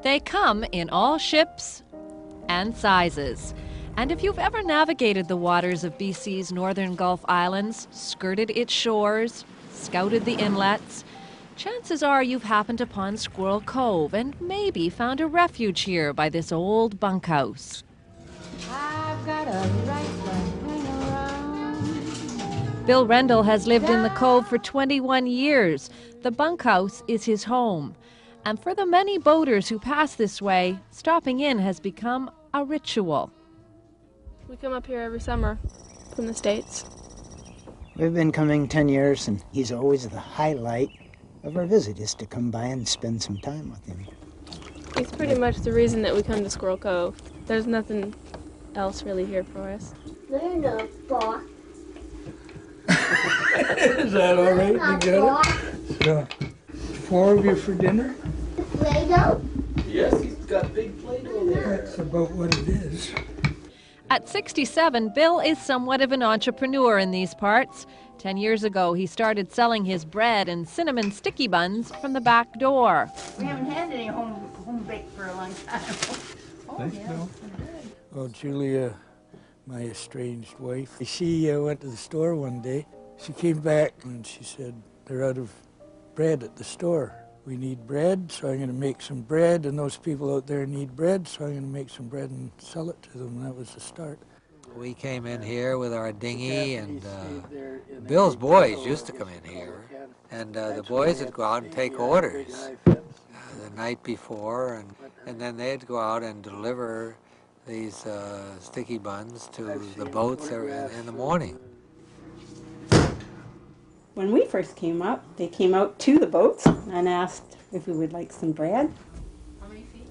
They come in all shapes and sizes. And if you've ever navigated the waters of BC's northern Gulf Islands, skirted its shores, scouted the inlets, chances are you've happened upon Squirrel Cove and maybe found a refuge here by this old bunkhouse. I've got a right ring around. Bill Rendall has lived in the Cove for 21 years. The bunkhouse is his home. And for the many boaters who pass this way, stopping in has become a ritual. We come up here every summer from the States. We've been coming 10 years, and he's always the highlight of our visit, is to come by and spend some time with him. He's pretty much the reason that we come to Squirrel Cove. There's nothing else really here for us. There's a box. Is that all right? You got it? So, 4 of you for dinner? Play-Doh? Yes, he's got big Play-Doh there. That's about what it is. At 67, Bill is somewhat of an entrepreneur in these parts. 10 years ago, he started selling his bread and cinnamon sticky buns from the back door. We haven't had any home baked for a long time. Thanks, Bill. Well, Julia, my estranged wife, she went to the store one day. She came back and she said, they're out of bread at the store. We need bread, so I'm going to make some bread, and those people out there need bread, so I'm going to make some bread and sell it to them. That was the start. We came in here with our dinghy, and Bill's boys used to come in here, and the boys would go out and take orders the night before, and then they'd go out and deliver these sticky buns to the boats in the morning. When we first came up, they came out to the boats and asked if we would like some bread. How many feet?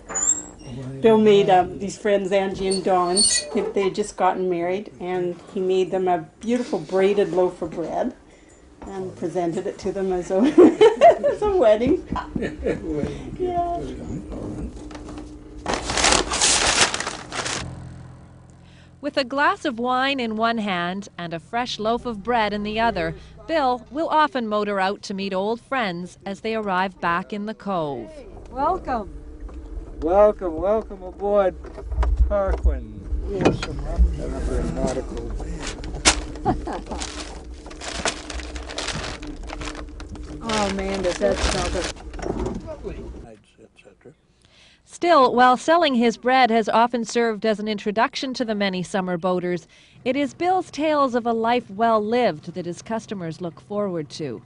Bill made these friends, Angie and Dawn, they had just gotten married, and he made them a beautiful braided loaf of bread and presented it to them as a, as a wedding. Yeah. With a glass of wine in one hand and a fresh loaf of bread in the other, Bill will often motor out to meet old friends as they arrive back in the Cove. Welcome. Welcome, welcome aboard Parquin. Yes, another nautical Oh man, does that smell good. Lovely. Etc. Still, while selling his bread has often served as an introduction to the many summer boaters, it is Bill's tales of a life well lived that his customers look forward to.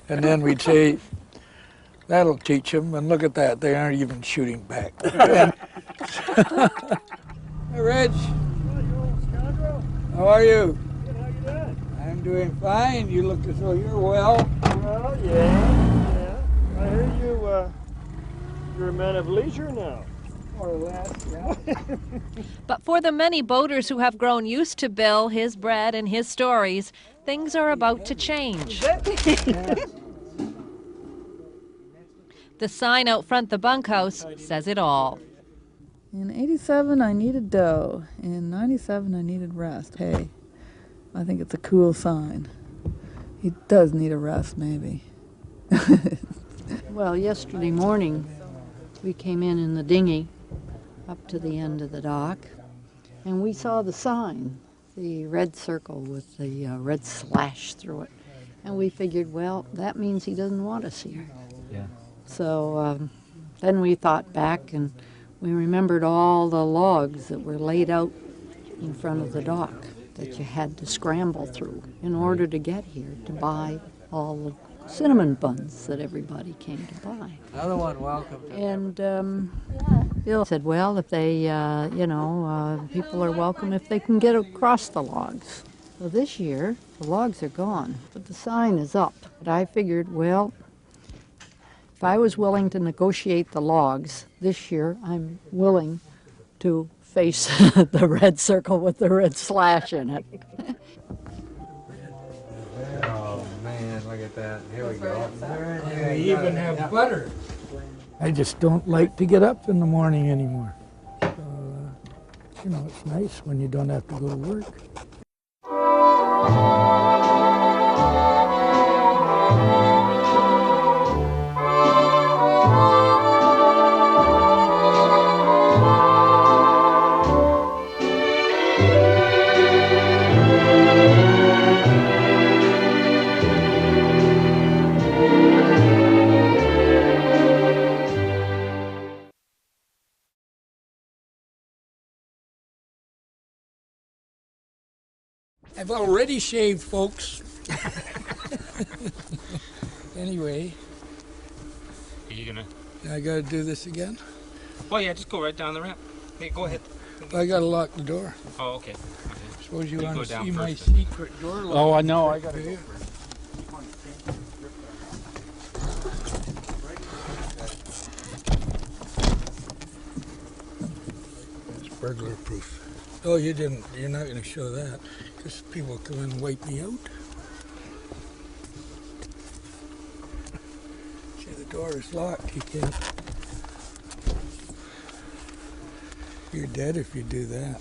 And then we'd say, that'll teach them, and look at that, they aren't even shooting back. Hey, Reg. How are you? Good, how you doing? I'm doing fine. You look as though you're well. Well, yeah. I hear you're a man of leisure now. More or less, yeah. But for the many boaters who have grown used to Bill, his bread, and his stories, things are about to change. The sign out front the bunkhouse says it all. In 87, I needed dough. In 97, I needed rest. Hey, I think it's a cool sign. He does need a rest, maybe. Well, yesterday morning, we came in the dinghy up to the end of the dock, and we saw the sign, the red circle with the red slash through it. And we figured, well, that means he doesn't want us here. Yeah. So then we thought back, and we remembered all the logs that were laid out in front of the dock that you had to scramble through in order to get here to buy all the cinnamon buns that everybody came to buy. Another one, welcome. And Bill said, well, if they, people are welcome if they can get across the logs. So this year, the logs are gone, but the sign is up. But I figured, well, if I was willing to negotiate the logs this year, I'm willing to face the red circle with the red slash in it. Oh man, look at that. Here we go. We even have butter. I just don't like to get up in the morning anymore. So, it's nice when you don't have to go to work. I've already shaved, folks. Anyway. Are you gonna? I gotta do this again? Oh yeah, just go right down the ramp. Hey, go ahead. I gotta lock the door. Oh, okay. Suppose you You want go to down see my first. secret door lock. Oh, I know. I trick, gotta do go you? first. It's burglar proof. Oh, you didn't. You're not gonna show that, because people come in and wipe me out. See, the door is locked. You can't. You're dead if you do that.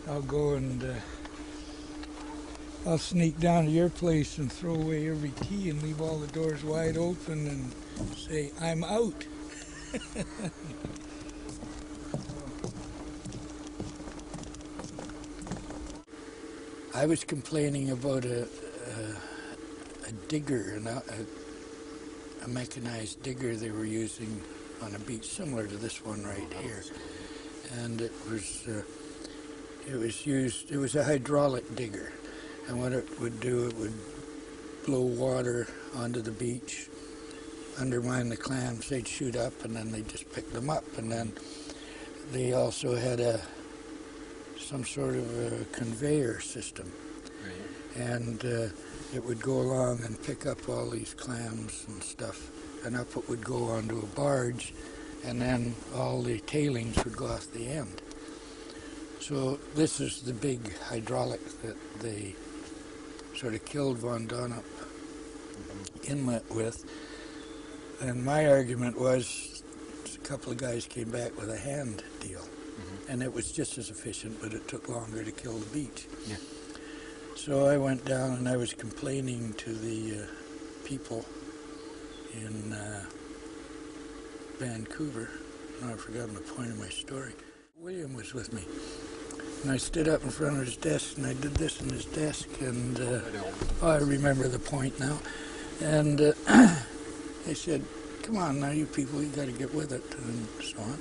I'll go and I'll sneak down to your place and throw away every key and leave all the doors wide open and say, I'm out. I was complaining about a digger, a mechanized digger they were using on a beach similar to this one right here. And it was a hydraulic digger. And what it would do, it would blow water onto the beach, undermine the clams, they'd shoot up, and then they'd just pick them up. And then they also had some sort of a conveyor system. Right. And it would go along and pick up all these clams and stuff, and up it would go onto a barge, and then all the tailings would go off the end. So this is the big hydraulic that they sort of killed Von Donop Inlet with. And my argument was, a couple of guys came back with a hand deal. Mm-hmm. And it was just as efficient, but it took longer to kill the beach. Yeah. So I went down and I was complaining to the people in Vancouver. Oh, I've forgotten the point of my story. William was with me. And I stood up in front of his desk and I did this in his desk, and I remember the point now. And they said, come on now, you people, you got to get with it, and so on.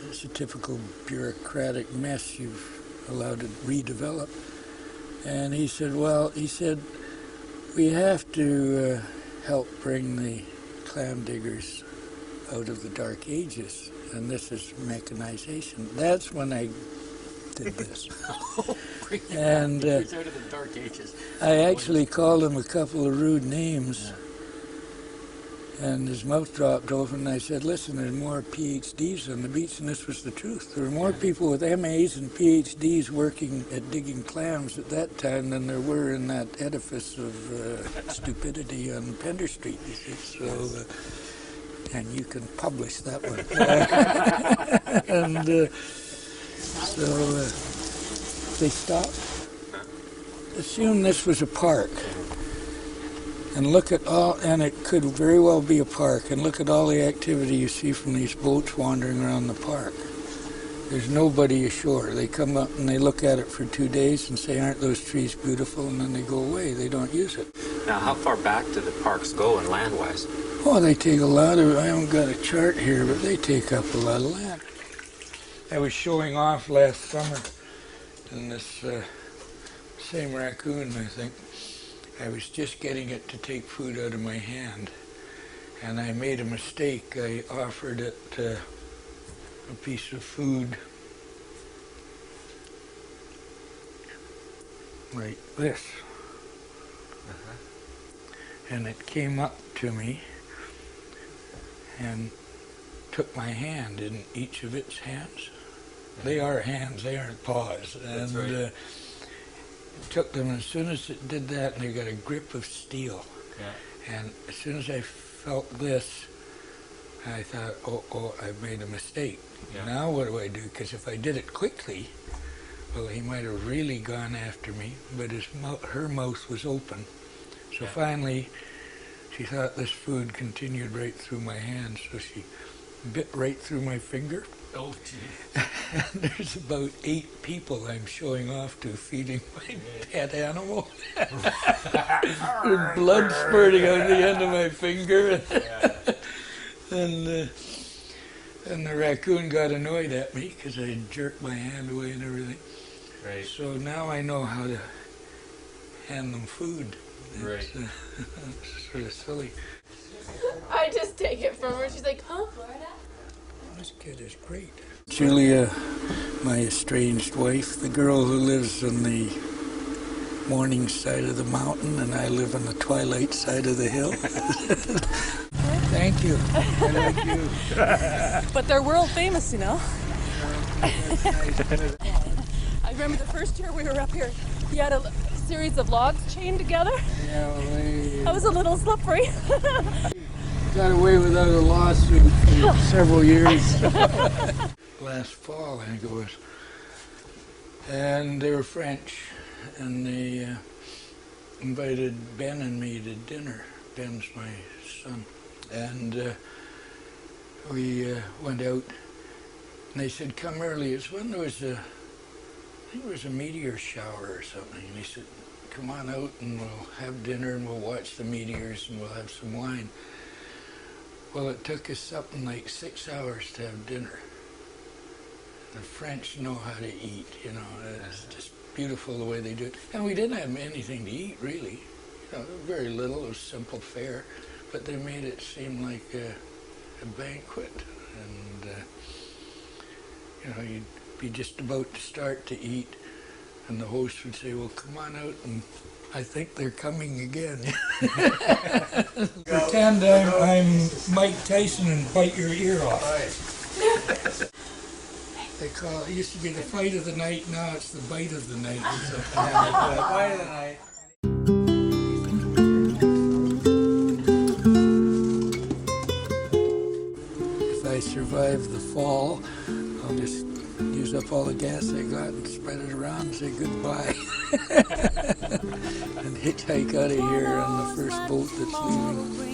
It's a typical bureaucratic mess you've allowed to redevelop. And he said, well, we have to help bring the clam diggers out of the dark ages, and this is mechanization. That's when I did this. And out of the dark ages. I actually called him a couple of rude names, and his mouth dropped open, and I said, listen, there's more PhDs on the beach, and this was the truth. There were more people with MAs and PhDs working at digging clams at that time than there were in that edifice of stupidity on Pender Street, you see. So, and you can publish that one. And so they stopped. Assume this was a park. And look at and it could very well be a park, and look at all the activity you see from these boats wandering around the park. There's nobody ashore. They come up and they look at it for 2 days and say, aren't those trees beautiful? And then they go away. They don't use it. Now, how far back do the parks go in land-wise? Oh, they take a lot of, I haven't got a chart here, but they take up a lot of land. I was showing off last summer in this same raccoon, I think. I was just getting it to take food out of my hand, and I made a mistake. I offered it a piece of food like this. And it came up to me and took my hand in each of its hands. They are hands, they aren't paws. And it took them, as soon as it did that, and they got a grip of steel. Yeah. And as soon as I felt this, I thought, oh, I've made a mistake. Yeah. Now what do I do? Because if I did it quickly, well, he might have really gone after me, but her mouth was open. So finally, she thought this food continued right through my hand, so she bit right through my finger. Oh, geez. And there's about 8 people I'm showing off to feeding my pet animal. There's blood spurting out the end of my finger. And the raccoon got annoyed at me because I jerked my hand away and everything. Right. So now I know how to hand them food. Right. It's sort of silly. I just take it from her. She's like, huh? This kid is great. Julia, my estranged wife, the girl who lives on the morning side of the mountain, and I live on the twilight side of the hill. Thank you. I like you. But they're world famous, you know. I remember the first year we were up here, you had a series of logs chained together. Yeah, well, That was a little slippery. got away without a lawsuit for several years. Last fall, I think it was. And they were French, and they invited Ben and me to dinner. Ben's my son. And we went out, and they said, come early. It's when there was I think it was a meteor shower or something. And they said, come on out and we'll have dinner and we'll watch the meteors and we'll have some wine. Well, it took us something like 6 hours to have dinner. The French know how to eat, you know. It's just beautiful the way they do it. And we didn't have anything to eat, really. You know, very little. It was simple fare. But they made it seem like a banquet. And, you know, you'd be just about to start to eat, and the host would say, well, come on out, and I think they're coming again. Pretend I'm Mike Tyson and bite your ear off. They call it used to be the fight of the night, now it's the bite of the night. Bite of the night. If I survive the fall, I'll just use up all the gas I got and spread it around and say goodbye. And hitchhike out of here on the first boat that's leaving.